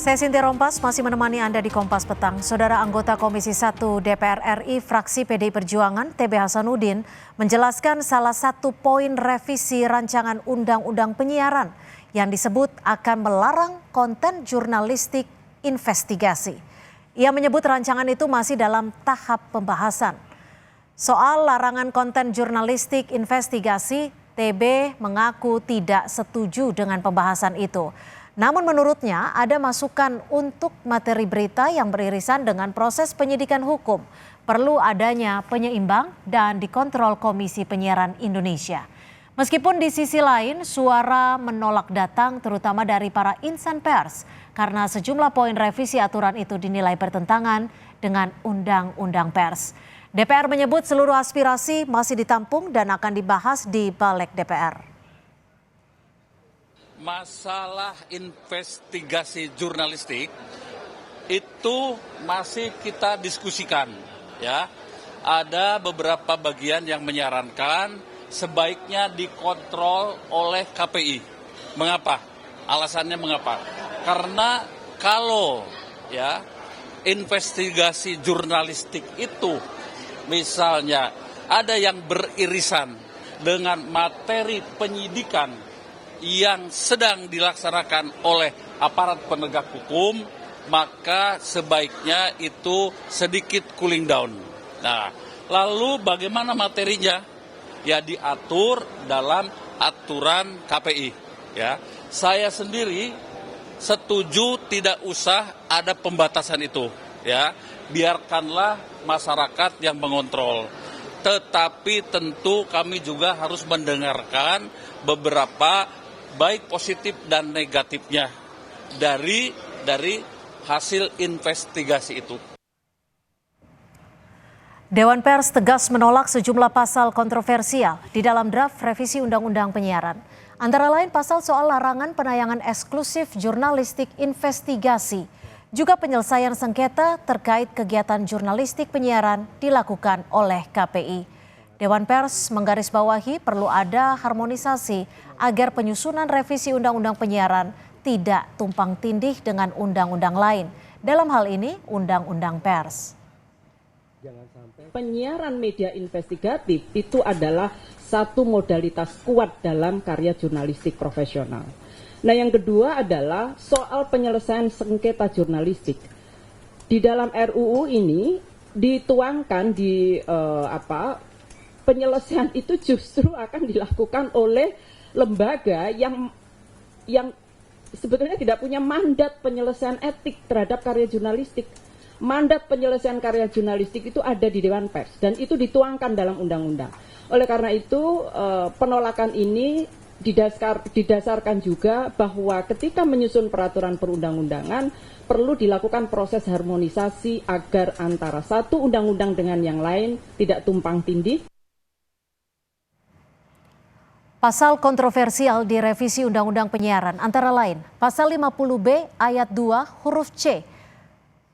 Saya Sinti Rompas masih menemani Anda di Kompas Petang. Saudara anggota Komisi 1 DPR RI fraksi PDI Perjuangan TB Hasanuddin menjelaskan salah satu poin revisi rancangan Undang-Undang Penyiaran yang disebut akan melarang konten jurnalistik investigasi. Ia menyebut rancangan itu masih dalam tahap pembahasan. Soal larangan konten jurnalistik investigasi, TB mengaku tidak setuju dengan pembahasan itu. Namun menurutnya ada masukan untuk materi berita yang beririsan dengan proses penyidikan hukum. Perlu adanya penyeimbang dan dikontrol Komisi Penyiaran Indonesia. Meskipun di sisi lain suara menolak datang terutama dari para insan pers karena sejumlah poin revisi aturan itu dinilai bertentangan dengan Undang-Undang Pers. DPR menyebut seluruh aspirasi masih ditampung dan akan dibahas di Balik DPR. Masalah investigasi jurnalistik itu masih kita diskusikan, ya. Ada beberapa bagian yang menyarankan sebaiknya dikontrol oleh KPI. Mengapa? Alasannya mengapa? Karena kalau ya investigasi jurnalistik itu misalnya ada yang beririsan dengan materi penyidikan yang sedang dilaksanakan oleh aparat penegak hukum, maka sebaiknya itu sedikit cooling down. Nah, lalu bagaimana materinya? Ya diatur dalam aturan KPI. Ya, saya sendiri setuju tidak usah ada pembatasan itu. Ya, biarkanlah masyarakat yang mengontrol. Tetapi tentu kami juga harus mendengarkan beberapa baik positif dan negatifnya dari hasil investigasi itu. Dewan Pers tegas menolak sejumlah pasal kontroversial di dalam draft revisi Undang-Undang Penyiaran. Antara lain pasal soal larangan penayangan eksklusif jurnalistik investigasi, juga penyelesaian sengketa terkait kegiatan jurnalistik penyiaran dilakukan oleh KPI. Dewan Pers menggarisbawahi perlu ada harmonisasi agar penyusunan revisi Undang-Undang Penyiaran tidak tumpang tindih dengan undang-undang lain. Dalam hal ini, Undang-Undang Pers. Penyiaran media investigatif itu adalah satu modalitas kuat dalam karya jurnalistik profesional. Nah, yang kedua adalah soal penyelesaian sengketa jurnalistik. Di dalam RUU ini dituangkan di penyelesaian itu justru akan dilakukan oleh lembaga yang sebetulnya tidak punya mandat penyelesaian etik terhadap karya jurnalistik. Mandat penyelesaian karya jurnalistik itu ada di Dewan Pers dan itu dituangkan dalam undang-undang. Oleh karena itu penolakan ini didasarkan juga bahwa ketika menyusun peraturan perundang-undangan perlu dilakukan proses harmonisasi agar antara satu undang-undang dengan yang lain tidak tumpang tindih. Pasal kontroversial di revisi Undang-Undang Penyiaran antara lain Pasal 50B ayat 2 huruf C.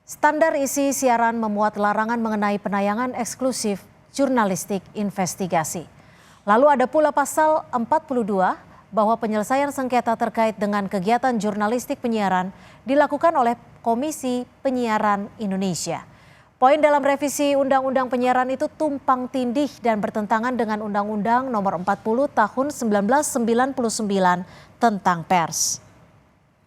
Standar isi siaran memuat larangan mengenai penayangan eksklusif jurnalistik investigasi. Lalu ada pula Pasal 42 bahwa penyelesaian sengketa terkait dengan kegiatan jurnalistik penyiaran dilakukan oleh Komisi Penyiaran Indonesia. Poin dalam revisi Undang-Undang Penyiaran itu tumpang tindih dan bertentangan dengan Undang-Undang Nomor 40 Tahun 1999 tentang Pers.